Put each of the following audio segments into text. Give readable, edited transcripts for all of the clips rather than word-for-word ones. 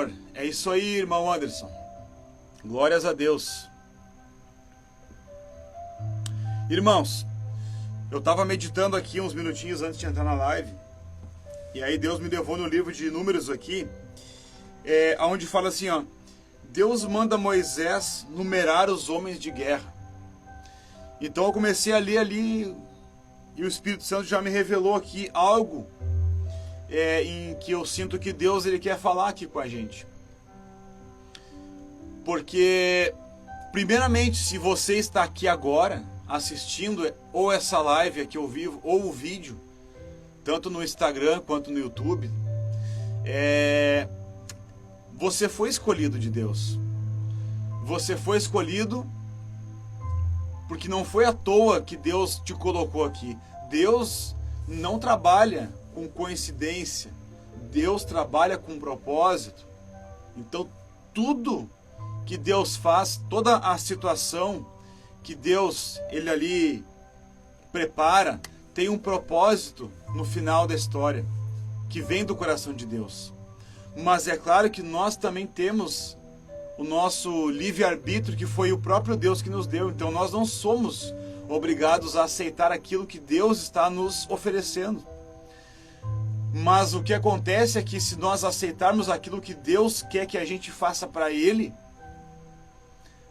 Senhor. É isso aí, irmão Anderson. Glórias a Deus. Irmãos, eu estava meditando aqui uns minutinhos antes de entrar na live. E aí Deus me levou no livro de Números aqui, onde fala assim, ó: Deus manda Moisés numerar os homens de guerra. Então eu comecei a ler ali, e o Espírito Santo já me revelou aqui algo em que eu sinto que Deus ele quer falar aqui com a gente. Porque, primeiramente, se você está aqui agora assistindo ou essa live aqui ao vivo, ou o vídeo, tanto no Instagram quanto no YouTube, você foi escolhido de Deus. Você foi escolhido porque não foi à toa que Deus te colocou aqui. Deus não trabalha com coincidência. Deus trabalha com propósito. Então, tudo que Deus faz, toda a situação que Deus ele ali prepara, tem um propósito no final da história, que vem do coração de Deus. Mas é claro que nós também temos o nosso livre-arbítrio, que foi o próprio Deus que nos deu. Então nós não somos obrigados a aceitar aquilo que Deus está nos oferecendo. Mas o que acontece é que se nós aceitarmos aquilo que Deus quer que a gente faça para Ele,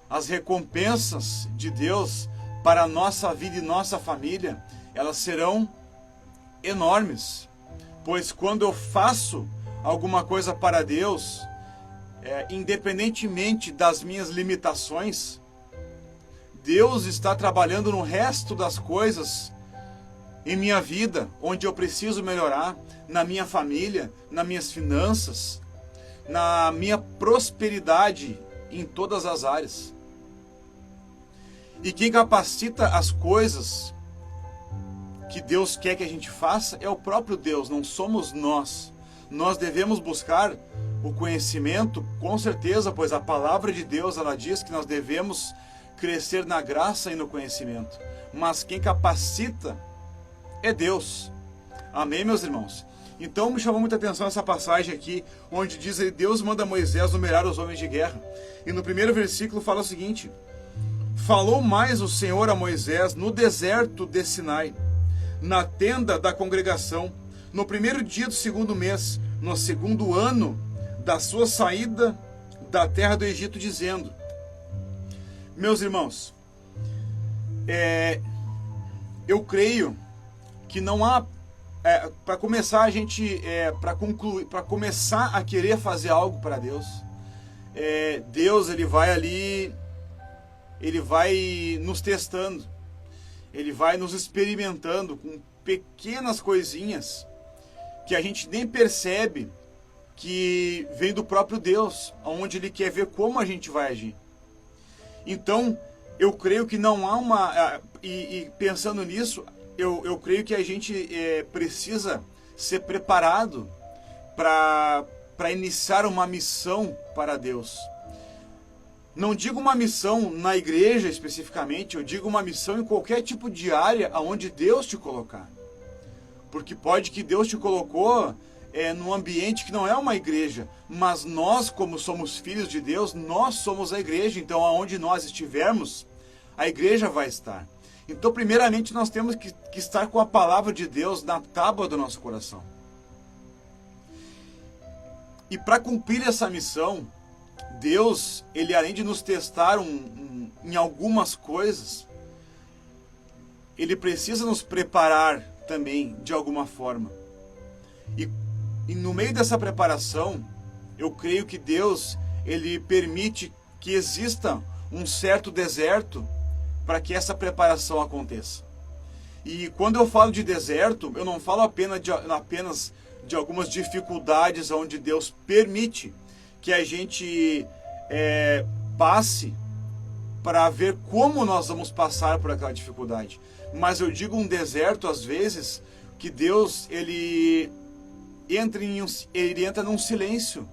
as recompensas de Deus para a nossa vida e nossa família, elas serão enormes. Pois quando eu faço alguma coisa para Deus, independentemente das minhas limitações, Deus está trabalhando no resto das coisas em minha vida, onde eu preciso melhorar, na minha família, nas minhas finanças, na minha prosperidade em todas as áreas. E quem capacita as coisas que Deus quer que a gente faça é o próprio Deus, não somos nós. Nós devemos buscar o conhecimento, com certeza, pois a palavra de Deus, ela diz que nós devemos crescer na graça e no conhecimento. Mas quem capacita é Deus. Amém, meus irmãos? Então me chamou muita atenção essa passagem aqui, onde diz que Deus manda Moisés numerar os homens de guerra. E no primeiro versículo fala o seguinte: falou mais o Senhor a Moisés no deserto de Sinai, na tenda da congregação, no primeiro dia do segundo mês, no segundo ano da sua saída da terra do Egito, dizendo... Meus irmãos, eu creio que não há... para começar, a gente... para começar a querer fazer algo para Deus, Deus ele vai ali... Ele vai nos testando, Ele vai nos experimentando com pequenas coisinhas que a gente nem percebe que vem do próprio Deus, onde Ele quer ver como a gente vai agir. Então, eu creio que não há uma... E pensando nisso, eu creio que a gente precisa ser preparado para iniciar uma missão para Deus. Não digo uma missão na igreja especificamente, eu digo uma missão em qualquer tipo de área aonde Deus te colocar. Porque pode que Deus te colocou num ambiente que não é uma igreja, mas nós, como somos filhos de Deus, nós somos a igreja. Então, aonde nós estivermos, a igreja vai estar. Então, primeiramente, nós temos que estar com a palavra de Deus na tábua do nosso coração. E para cumprir essa missão, Deus, ele além de nos testar em algumas coisas, ele precisa nos preparar também de alguma forma. E no meio dessa preparação, eu creio que Deus, ele permite que exista um certo deserto para que essa preparação aconteça. E quando eu falo de deserto, eu não falo apenas de algumas dificuldades onde Deus permite que a gente passe para ver como nós vamos passar por aquela dificuldade. Mas eu digo um deserto, às vezes, que Deus ele entra num silêncio.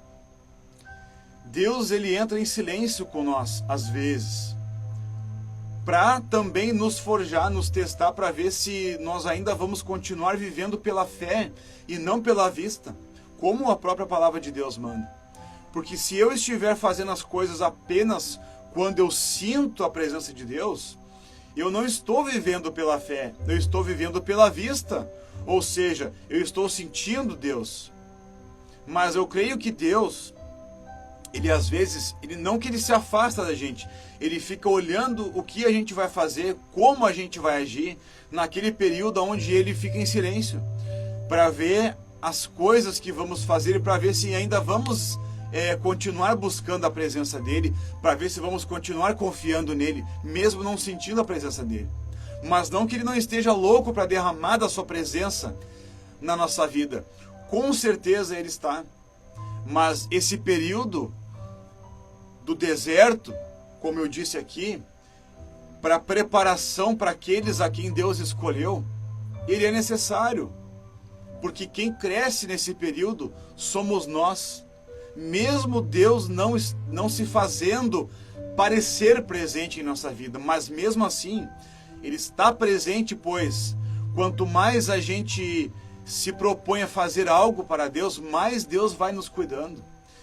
Deus ele entra em silêncio com nós, às vezes, para também nos forjar, nos testar, para ver se nós ainda vamos continuar vivendo pela fé e não pela vista, como a própria palavra de Deus manda. Porque se eu estiver fazendo as coisas apenas quando eu sinto a presença de Deus, eu não estou vivendo pela fé, eu estou vivendo pela vista. Ou seja, eu estou sentindo Deus. Mas eu creio que Deus, ele às vezes, não que ele se afasta da gente, ele fica olhando o que a gente vai fazer, como a gente vai agir, naquele período onde ele fica em silêncio, para ver as coisas que vamos fazer e para ver se ainda vamos continuar buscando a presença dele, para ver se vamos continuar confiando nele, mesmo não sentindo a presença dele. Mas não que ele não esteja louco para derramar da sua presença na nossa vida. Com certeza ele está. Mas esse período do deserto, como eu disse aqui, para preparação para aqueles a quem Deus escolheu, ele é necessário. Porque quem cresce nesse período somos nós. Mesmo Deus não se fazendo parecer presente em nossa vida, mas mesmo assim, ele está presente, pois quanto mais a gente se propõe a fazer algo para Deus, mais Deus vai nos cuidando.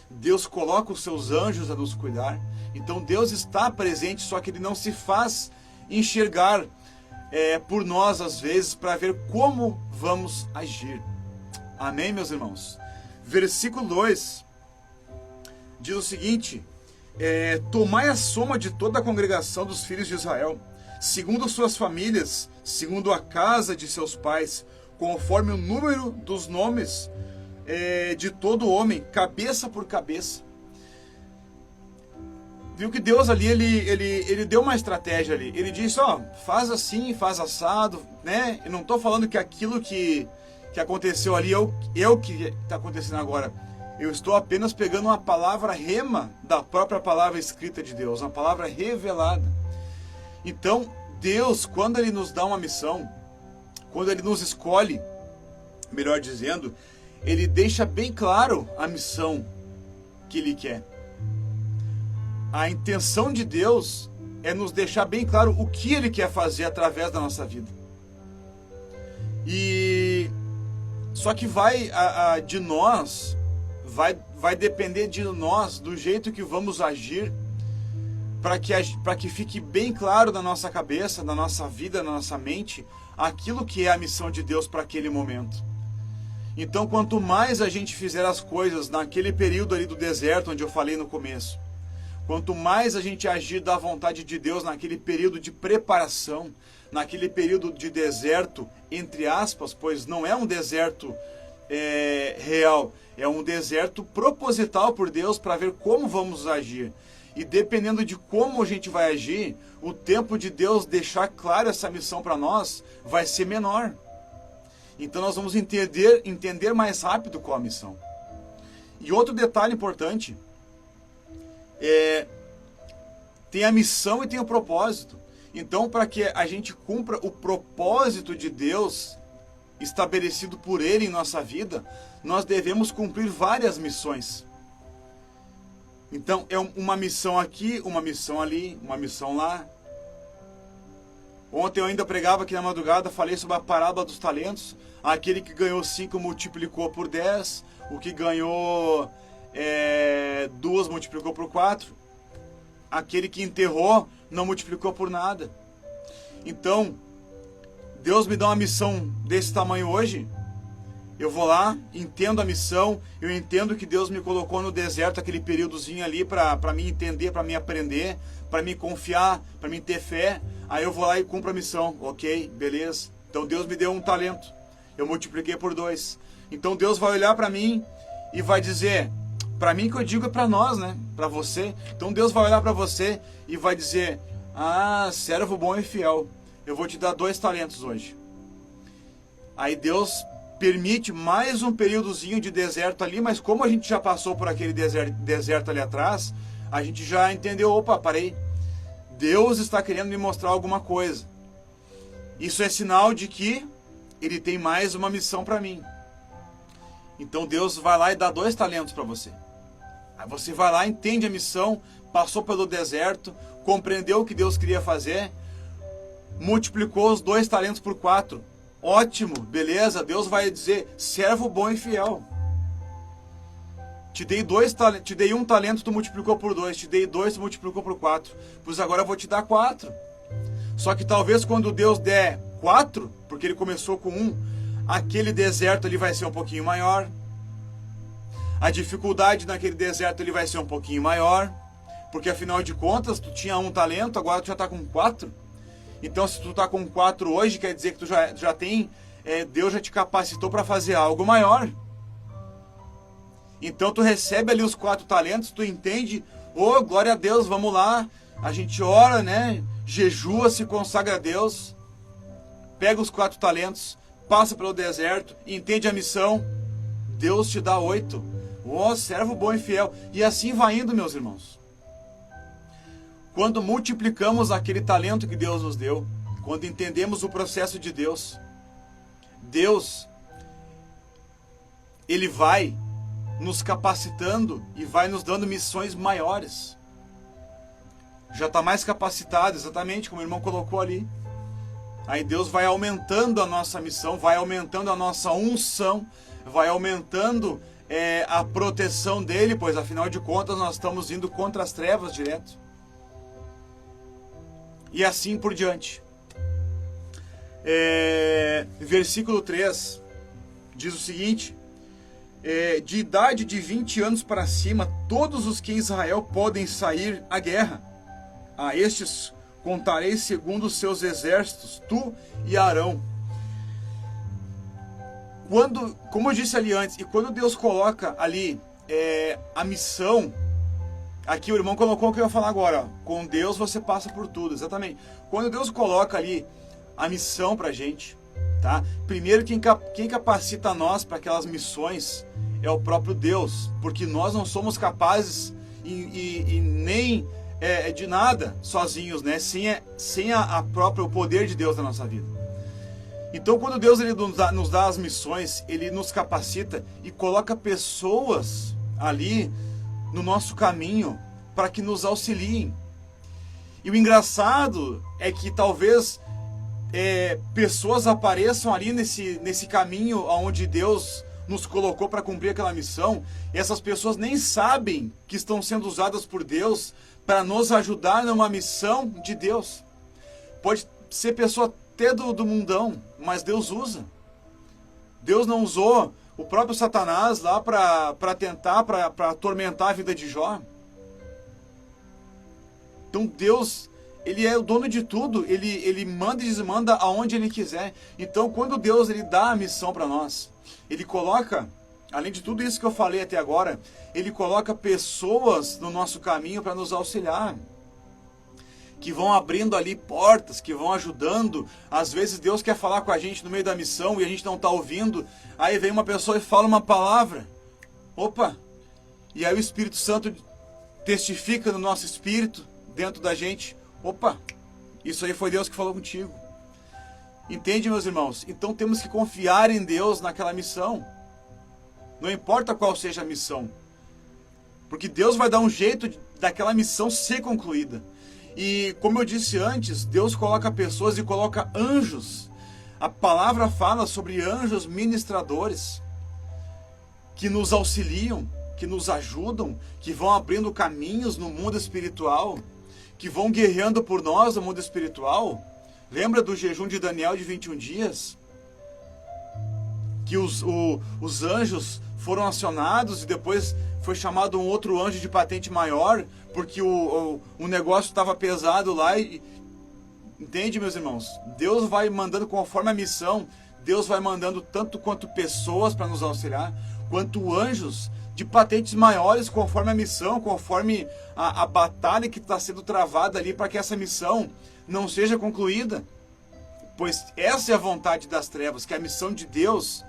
Deus coloca os seus anjos a nos cuidar. Então Deus está presente, só que ele não se faz enxergar por nós às vezes para ver como vamos agir. Amém, meus irmãos? Versículo 2 diz o seguinte: tomai a soma de toda a congregação dos filhos de Israel, segundo suas famílias, segundo a casa de seus pais, conforme o número dos nomes de todo homem, cabeça por cabeça. Viu que Deus ali, ele deu uma estratégia ali. Ele disse, faz assim, faz assado, né? Eu não estou falando que aquilo que aconteceu ali é o que está acontecendo agora. Eu estou apenas pegando uma palavra rema da própria palavra escrita de Deus, uma palavra revelada. Então, Deus, quando ele nos dá uma missão, quando ele nos escolhe, melhor dizendo, ele deixa bem claro a missão que ele quer. A intenção de Deus é nos deixar bem claro o que ele quer fazer através da nossa vida. E só que vai depender de nós, do jeito que vamos agir, para que fique bem claro na nossa cabeça, na nossa vida, na nossa mente, aquilo que é a missão de Deus para aquele momento. Então, quanto mais a gente fizer as coisas naquele período ali do deserto, onde eu falei no começo, quanto mais a gente agir da vontade de Deus naquele período de preparação, naquele período de deserto, entre aspas, pois não é um deserto real, é um deserto proposital por Deus para ver como vamos agir. E dependendo de como a gente vai agir, o tempo de Deus deixar claro essa missão para nós vai ser menor. Então nós vamos entender mais rápido qual a missão. E outro detalhe importante, tem a missão e tem o propósito. Então, para que a gente cumpra o propósito de Deus estabelecido por Ele em nossa vida, nós devemos cumprir várias missões. Então, é uma missão aqui, uma missão ali, uma missão lá. Ontem eu ainda pregava aqui na madrugada, falei sobre a parábola dos talentos. Aquele que ganhou 5 multiplicou por 10, o que ganhou 2 multiplicou por 4. Aquele que enterrou não multiplicou por nada. Então, Deus me dá uma missão desse tamanho hoje, eu vou lá, entendo a missão, eu entendo que Deus me colocou no deserto, aquele períodozinho ali para me entender, para me aprender, para me confiar, para me ter fé. Aí eu vou lá e cumpro a missão, ok, beleza. Então Deus me deu 1 talento, eu multipliquei por 2. Então Deus vai olhar para mim e vai dizer, para mim que eu digo é para nós, né? Para você. Então Deus vai olhar para você e vai dizer, servo bom e fiel, eu vou te dar 2 talentos hoje. Aí Deus permite mais um períodozinho de deserto ali, mas como a gente já passou por aquele deserto ali atrás, a gente já entendeu, opa, parei. Deus está querendo me mostrar alguma coisa. Isso é sinal de que Ele tem mais uma missão para mim. Então Deus vai lá e dá 2 talentos para você. Aí você vai lá, entende a missão, passou pelo deserto, compreendeu o que Deus queria fazer, multiplicou os 2 talentos por 4. Ótimo, beleza, Deus vai dizer, servo bom e fiel. Te dei um talento, tu multiplicou por 2. Te dei 2, tu multiplicou por 4. Pois agora eu vou te dar 4. Só que talvez quando Deus der 4, porque ele começou com 1, aquele deserto ele vai ser um pouquinho maior. A dificuldade naquele deserto ele vai ser um pouquinho maior. Porque afinal de contas, tu tinha 1 talento, agora tu já está com 4. Então se tu está com 4 hoje, quer dizer que tu já tem... Deus já te capacitou para fazer algo maior. Então tu recebe ali os 4 talentos, tu entende, glória a Deus, vamos lá, a gente ora, né, jejua, se consagra a Deus, pega os 4 talentos, passa pelo deserto, entende a missão, Deus te dá 8, servo bom e fiel, e assim vai indo, meus irmãos. Quando multiplicamos aquele talento que Deus nos deu, quando entendemos o processo de Deus, ele vai nos capacitando e vai nos dando missões maiores. Já está mais capacitado, exatamente como o irmão colocou ali. Aí Deus vai aumentando a nossa missão, vai aumentando a nossa unção, vai aumentando a proteção dele, pois afinal de contas nós estamos indo contra as trevas direto. E assim por diante. Versículo 3 diz o seguinte: de idade de 20 anos para cima, todos os que em Israel podem sair à guerra. A estes contarei segundo os seus exércitos, tu e Arão. Como eu disse ali antes, e quando Deus coloca ali a missão, aqui o irmão colocou o que eu ia falar agora, com Deus você passa por tudo, exatamente. Quando Deus coloca ali a missão pra gente, tá? Primeiro quem capacita nós para aquelas missões é o próprio Deus, porque nós não somos capazes e nem de nada sozinhos, né? Sem o poder de Deus na nossa vida. Então quando Deus ele nos dá as missões, ele nos capacita e coloca pessoas ali no nosso caminho para que nos auxiliem. E o engraçado é que talvez pessoas apareçam ali nesse caminho onde Deus nos colocou para cumprir aquela missão, e essas pessoas nem sabem que estão sendo usadas por Deus para nos ajudar numa missão de Deus. Pode ser pessoa até do mundão, mas Deus usa. Deus não usou o próprio Satanás lá para tentar, para atormentar a vida de Jó. Então Deus, ele é o dono de tudo, ele manda e desmanda aonde ele quiser. Então quando Deus ele dá a missão para nós, ele coloca, além de tudo isso que eu falei até agora, ele coloca pessoas no nosso caminho para nos auxiliar, que vão abrindo ali portas, que vão ajudando. Às vezes Deus quer falar com a gente no meio da missão e a gente não está ouvindo, aí vem uma pessoa e fala uma palavra, e aí o Espírito Santo testifica no nosso espírito, dentro da gente, isso aí foi Deus que falou contigo. Entende, meus irmãos? Então temos que confiar em Deus naquela missão. Não importa qual seja a missão. Porque Deus vai dar um jeito daquela missão ser concluída. E como eu disse antes, Deus coloca pessoas e coloca anjos. A palavra fala sobre anjos ministradores que nos auxiliam, que nos ajudam, que vão abrindo caminhos no mundo espiritual, que vão guerreando por nós no mundo espiritual. Lembra do jejum de Daniel de 21 dias? Que os anjos foram acionados e depois foi chamado um outro anjo de patente maior, porque o negócio estava pesado lá. Entende, meus irmãos? Deus vai mandando conforme a missão, Deus vai mandando tanto quanto pessoas para nos auxiliar, quanto anjos de patentes maiores conforme a missão, conforme a batalha que está sendo travada ali para que essa missão não seja concluída. Pois essa é a vontade das trevas, que a missão de Deus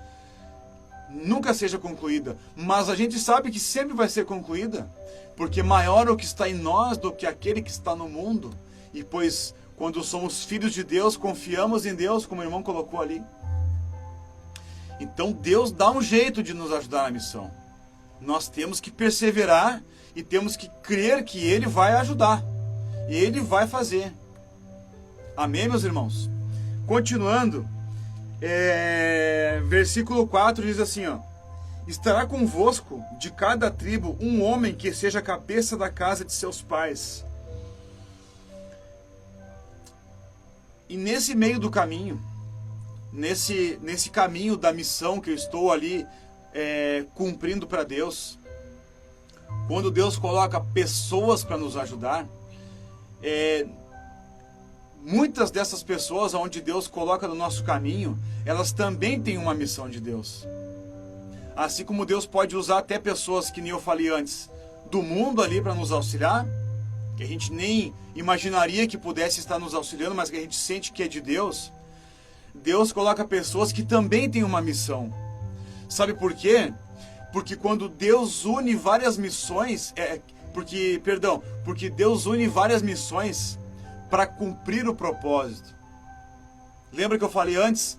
nunca seja concluída. Mas a gente sabe que sempre vai ser concluída, porque maior é o que está em nós do que aquele que está no mundo. E pois quando somos filhos de Deus, confiamos em Deus, como o irmão colocou ali. Então Deus dá um jeito de nos ajudar na missão. Nós temos que perseverar e temos que crer que Ele vai ajudar. E Ele vai fazer. Amém, meus irmãos? Continuando, versículo 4 diz assim, estará convosco de cada tribo um homem que seja a cabeça da casa de seus pais. E nesse meio do caminho, nesse caminho da missão que eu estou ali cumprindo para Deus, quando Deus coloca pessoas para nos ajudar, muitas dessas pessoas onde Deus coloca no nosso caminho, elas também têm uma missão de Deus. Assim como Deus pode usar até pessoas, que nem eu falei antes, do mundo ali para nos auxiliar, que a gente nem imaginaria que pudesse estar nos auxiliando, mas que a gente sente que é de Deus. Deus coloca pessoas que também têm uma missão. Sabe por quê? Porque quando Deus une várias missões, porque Deus une várias missões para cumprir o propósito. Lembra que eu falei antes?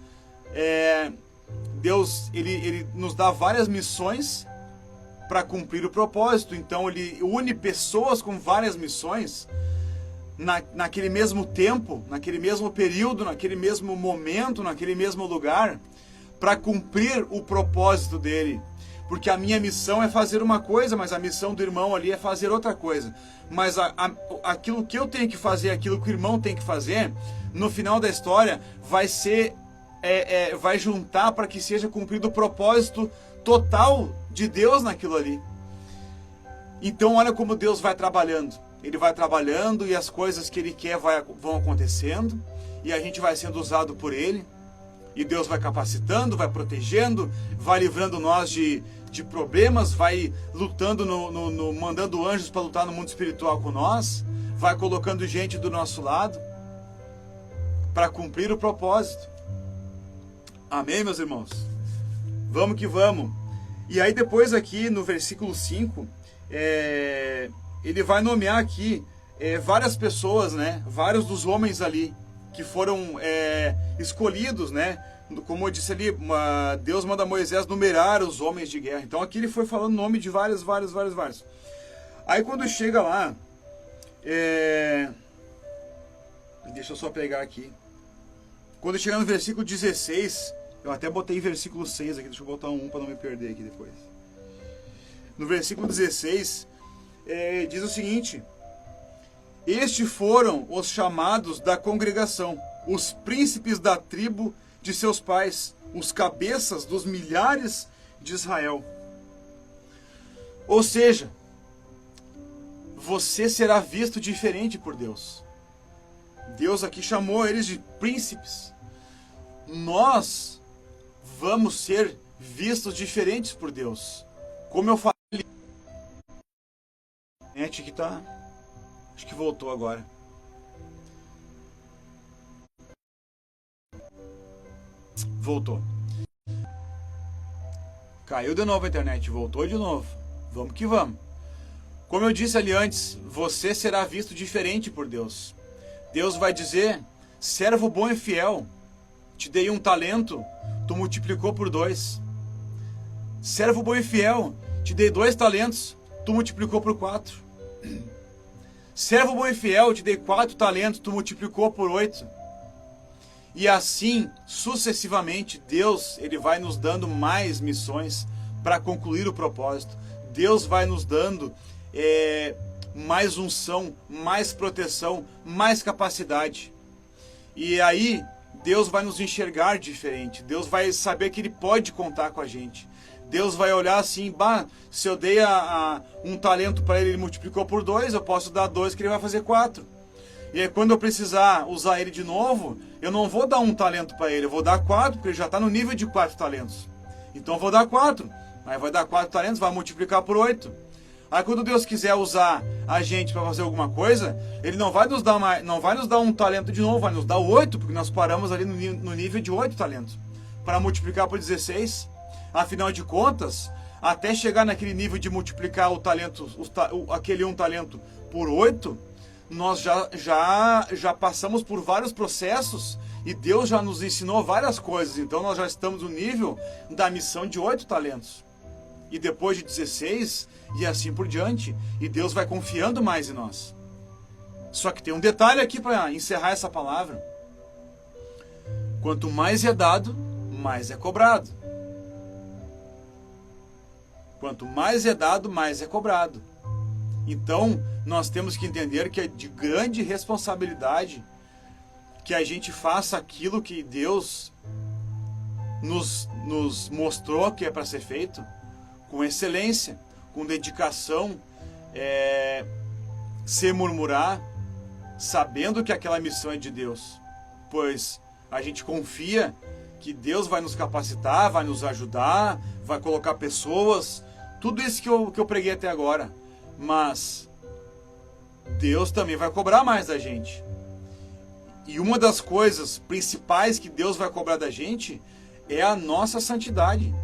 Deus ele nos dá várias missões para cumprir o propósito. Então ele une pessoas com várias missões naquele mesmo tempo, naquele mesmo período, naquele mesmo momento, naquele mesmo lugar, para cumprir o propósito dele. Porque a minha missão é fazer uma coisa, mas a missão do irmão ali é fazer outra coisa. Mas aquilo que eu tenho que fazer, aquilo que o irmão tem que fazer, no final da história vai ser vai juntar para que seja cumprido o propósito total de Deus naquilo ali. Então olha como Deus vai trabalhando. Ele vai trabalhando e as coisas que Ele quer vão acontecendo, e a gente vai sendo usado por Ele, e Deus vai capacitando, vai protegendo, vai livrando nós de problemas, vai lutando, mandando anjos para lutar no mundo espiritual com nós, vai colocando gente do nosso lado para cumprir o propósito. Amém, meus irmãos? Vamos que vamos. E aí depois aqui no versículo 5, ele vai nomear aqui várias pessoas, né? Vários dos homens ali que foram escolhidos, né? Como eu disse ali, Deus manda Moisés numerar os homens de guerra. Então aqui ele foi falando o nome de vários. Aí quando chega lá, deixa eu só pegar aqui. Quando chega no versículo 16, eu até botei versículo 6 aqui, deixa eu botar um para não me perder aqui depois. No versículo 16, diz o seguinte: estes foram os chamados da congregação, os príncipes da tribo de seus pais, os cabeças dos milhares de Israel. Ou seja, você será visto diferente por Deus. Deus aqui chamou eles de príncipes. Nós vamos ser vistos diferentes por Deus. Como eu falei, a internet aqui tá, acho que voltou agora. Voltou. Caiu de novo a internet, voltou de novo. Vamos que vamos. Como eu disse ali antes, você será visto diferente por Deus. Deus vai dizer: servo bom e fiel, te dei um talento, tu multiplicou por 2. Servo bom e fiel, te dei 2 talentos, tu multiplicou por 4. Servo bom e fiel, te dei 4 talentos, tu multiplicou por 8. E assim, sucessivamente, Deus ele vai nos dando mais missões para concluir o propósito. Deus vai nos dando mais unção, mais proteção, mais capacidade. E aí, Deus vai nos enxergar diferente. Deus vai saber que Ele pode contar com a gente. Deus vai olhar assim: se eu dei um talento para ele multiplicou por 2, eu posso dar 2 que ele vai fazer 4. E aí quando eu precisar usar ele de novo, eu não vou dar um talento para ele, eu vou dar 4, porque ele já está no nível de 4 talentos. Então eu vou dar 4. Aí vai dar 4 talentos, vai multiplicar por 8. Aí quando Deus quiser usar a gente para fazer alguma coisa, Ele não vai nos dar um talento de novo, vai nos dar 8, porque nós paramos ali no nível de 8 talentos. Para multiplicar por 16. Afinal de contas, até chegar naquele nível de multiplicar o talento, aquele um talento por 8, nós já passamos por vários processos e Deus já nos ensinou várias coisas. Então nós já estamos no nível da missão de 8 talentos. E depois de 16, e assim por diante. E Deus vai confiando mais em nós. Só que tem um detalhe aqui para encerrar essa palavra. Quanto mais é dado, mais é cobrado. Quanto mais é dado, mais é cobrado. Então, nós temos que entender que é de grande responsabilidade que a gente faça aquilo que Deus nos mostrou que é para ser feito, com excelência, com dedicação, sem murmurar, sabendo que aquela missão é de Deus, pois a gente confia que Deus vai nos capacitar, vai nos ajudar, vai colocar pessoas, tudo isso que eu preguei até agora, mas Deus também vai cobrar mais da gente. E uma das coisas principais que Deus vai cobrar da gente é a nossa santidade.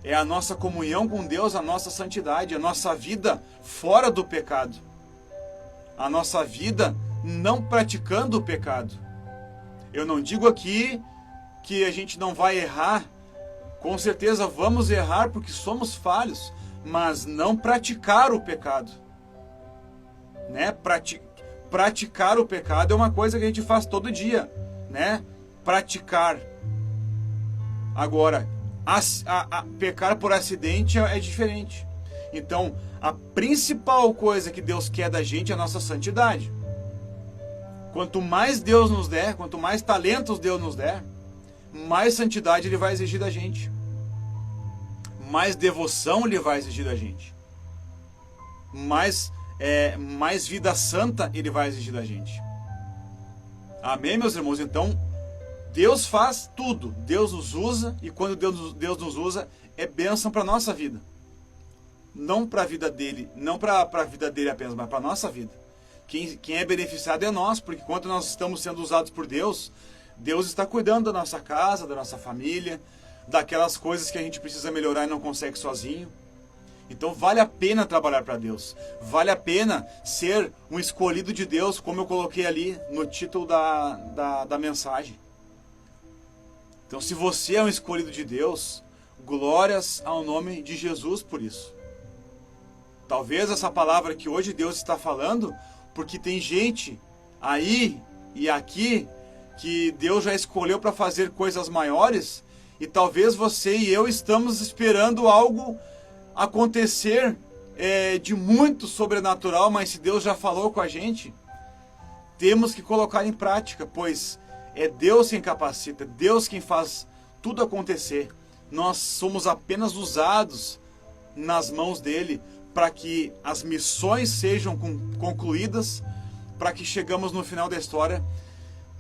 É a nossa comunhão com Deus, a nossa santidade, a nossa vida fora do pecado. A nossa vida não praticando o pecado. Eu não digo aqui que a gente não vai errar. Com certeza vamos errar porque somos falhos, mas não praticar o pecado. Né? Praticar o pecado é uma coisa que a gente faz todo dia, né? Praticar. Agora, pecar por acidente é diferente. Então, a principal coisa que Deus quer da gente é a nossa santidade. Quanto mais Deus nos der, quanto mais talentos Deus nos der, mais santidade Ele vai exigir da gente. Mais devoção Ele vai exigir da gente. Mais vida santa Ele vai exigir da gente. Amém, meus irmãos? Então, Deus faz tudo. Deus nos usa, e quando Deus nos usa, é bênção para a nossa vida. Não para a vida dele, não para a vida dele apenas, mas para a nossa vida. Quem é beneficiado é nós, porque quando nós estamos sendo usados por Deus, Deus está cuidando da nossa casa, da nossa família, daquelas coisas que a gente precisa melhorar e não consegue sozinho. Então vale a pena trabalhar para Deus. Vale a pena ser um escolhido de Deus, como eu coloquei ali no título da mensagem. Então, se você é um escolhido de Deus, glórias ao nome de Jesus por isso. Talvez essa palavra que hoje Deus está falando, porque tem gente aí e aqui que Deus já escolheu para fazer coisas maiores, e talvez você e eu estamos esperando algo acontecer de muito sobrenatural, mas se Deus já falou com a gente, temos que colocar em prática, pois é Deus quem capacita, Deus quem faz tudo acontecer. Nós somos apenas usados nas mãos dele para que as missões sejam concluídas, para que chegamos no final da história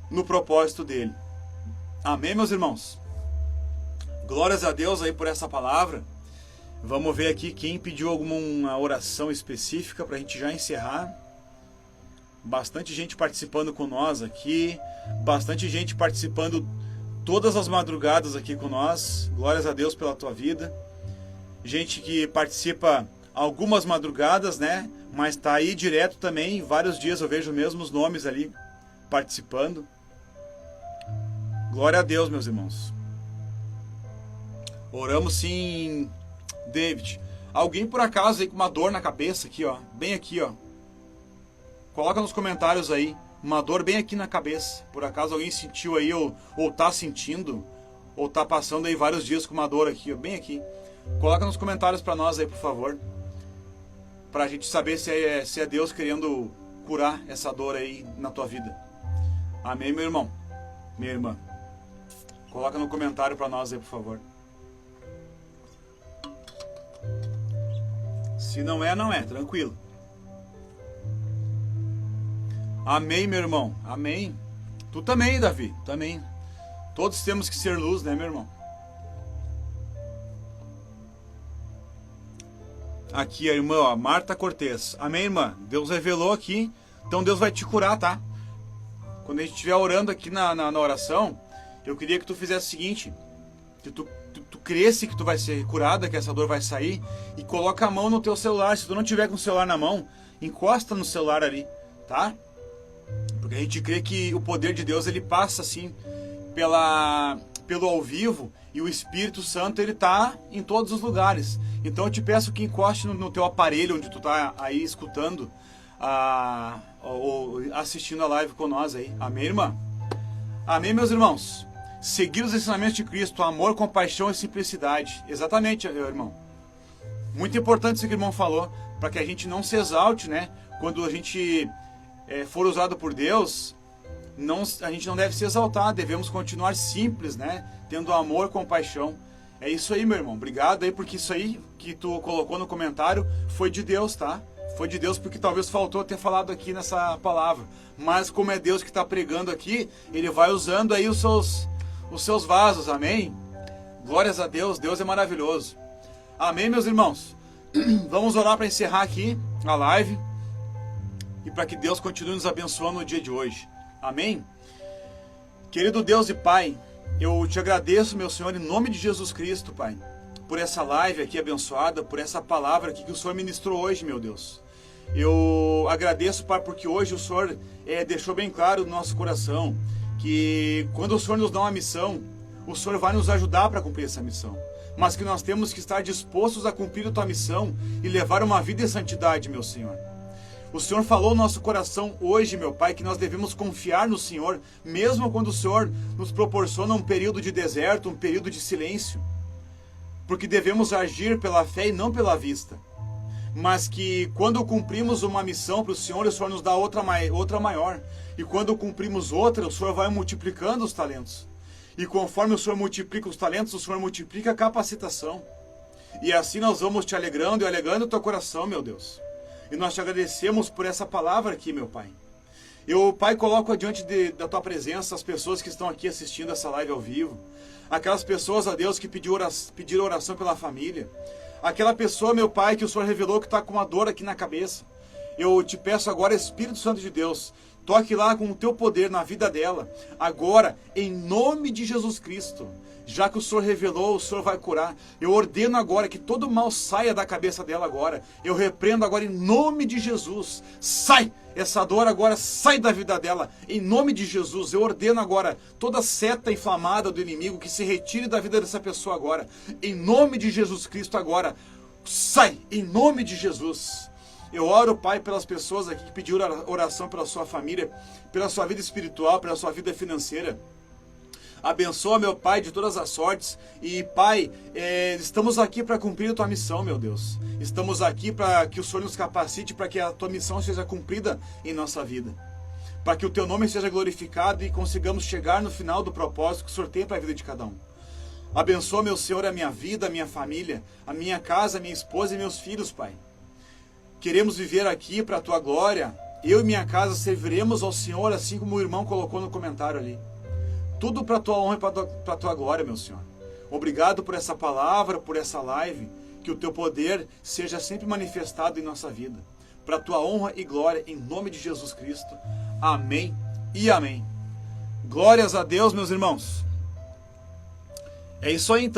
no propósito dele. Amém, meus irmãos? Glórias a Deus aí por essa palavra. Vamos ver aqui quem pediu alguma oração específica para a gente já encerrar. Bastante gente participando com nós aqui. Bastante gente participando todas as madrugadas aqui com nós. Glórias a Deus pela tua vida. Gente que participa algumas madrugadas, né? Mas tá aí direto também. Vários dias eu vejo os mesmos nomes ali participando. Glória a Deus, meus irmãos. Oramos sim, David. Alguém por acaso aí com uma dor na cabeça aqui, ó. Bem aqui, ó. Coloca nos comentários aí. Uma dor bem aqui na cabeça. Por acaso alguém sentiu aí, ou tá sentindo, ou tá passando aí vários dias com uma dor aqui, ó. Bem aqui. Coloca nos comentários pra nós aí, por favor. Pra gente saber se é Deus querendo curar essa dor aí na tua vida. Amém, meu irmão? Minha irmã. Coloca no comentário pra nós aí, por favor. Se não é, não é. Tranquilo. Amém, meu irmão. Amém. Tu também, Davi. Também. Todos temos que ser luz, né, meu irmão? Aqui a irmã, ó, Marta Cortez. Amém, irmã? Deus revelou aqui. Então Deus vai te curar, tá? Quando a gente estiver orando aqui na oração, eu queria que tu fizesse o seguinte. Que tu cresce que tu vai ser curada, que essa dor vai sair, e coloca a mão no teu celular. Se tu não tiver com o celular na mão, encosta no celular ali, tá? Porque a gente crê que o poder de Deus, ele passa assim pelo ao vivo, e o Espírito Santo, ele tá em todos os lugares. Então eu te peço que encoste no teu aparelho onde tu tá aí escutando ou assistindo a live com nós aí. Amém, irmã? Amém, meus irmãos? Seguir os ensinamentos de Cristo, amor, compaixão e simplicidade. Exatamente, irmão. Muito importante isso que o irmão falou, para que a gente não se exalte, né? Quando a gente for usado por Deus, a gente não deve se exaltar, devemos continuar simples, né? Tendo amor, compaixão. É isso aí, meu irmão. Obrigado aí, porque isso aí que tu colocou no comentário foi de Deus, tá? Foi de Deus, porque talvez faltou ter falado aqui nessa palavra. Mas como é Deus que está pregando aqui, Ele vai usando aí os seus vasos, amém? Glórias a Deus, Deus é maravilhoso. Amém, meus irmãos? Vamos orar para encerrar aqui a live e para que Deus continue nos abençoando no dia de hoje. Amém? Querido Deus e Pai, eu te agradeço, meu Senhor, em nome de Jesus Cristo, Pai, por essa live aqui abençoada, por essa palavra aqui que o Senhor ministrou hoje, meu Deus. Eu agradeço, Pai, porque hoje o Senhor deixou bem claro no nosso coração que quando o Senhor nos dá uma missão, o Senhor vai nos ajudar para cumprir essa missão. Mas que nós temos que estar dispostos a cumprir a tua missão e levar uma vida em santidade, meu Senhor. O Senhor falou no nosso coração hoje, meu Pai, que nós devemos confiar no Senhor, mesmo quando o Senhor nos proporciona um período de deserto, um período de silêncio. Porque devemos agir pela fé e não pela vista. Mas que quando cumprimos uma missão para o Senhor nos dá outra maior. E quando cumprimos outra, o Senhor vai multiplicando os talentos. E conforme o Senhor multiplica os talentos, o Senhor multiplica a capacitação. E assim nós vamos te alegrando e alegrando o teu coração, meu Deus. E nós te agradecemos por essa palavra aqui, meu Pai. Eu, Pai, coloco adiante da tua presença as pessoas que estão aqui assistindo essa live ao vivo. Aquelas pessoas, ó Deus, que pediram oração pela família. Aquela pessoa, meu Pai, que o Senhor revelou que está com uma dor aqui na cabeça. Eu te peço agora, Espírito Santo de Deus, toque lá com o teu poder na vida dela. Agora, em nome de Jesus Cristo. Já que o Senhor revelou, o Senhor vai curar. Eu ordeno agora que todo mal saia da cabeça dela agora. Eu repreendo agora em nome de Jesus. Sai! Essa dor agora sai da vida dela. Em nome de Jesus, eu ordeno agora toda seta inflamada do inimigo que se retire da vida dessa pessoa agora. Em nome de Jesus Cristo agora. Sai! Em nome de Jesus. Eu oro, Pai, pelas pessoas aqui que pediram oração pela sua família, pela sua vida espiritual, pela sua vida financeira. Abençoa, meu Pai, de todas as sortes. E, Pai, estamos aqui para cumprir a tua missão, meu Deus. Estamos aqui para que o Senhor nos capacite para que a tua missão seja cumprida em nossa vida. Para que o teu nome seja glorificado e consigamos chegar no final do propósito que o Senhor tem para a vida de cada um. Abençoa, meu Senhor, a minha vida, a minha família, a minha casa, a minha esposa e meus filhos, Pai. Queremos viver aqui para a tua glória. Eu e minha casa serviremos ao Senhor, assim como o irmão colocou no comentário ali. Tudo para a tua honra e para a tua glória, meu Senhor. Obrigado por essa palavra, por essa live. Que o teu poder seja sempre manifestado em nossa vida. Para a tua honra e glória, em nome de Jesus Cristo. Amém e amém. Glórias a Deus, meus irmãos. É isso aí, então.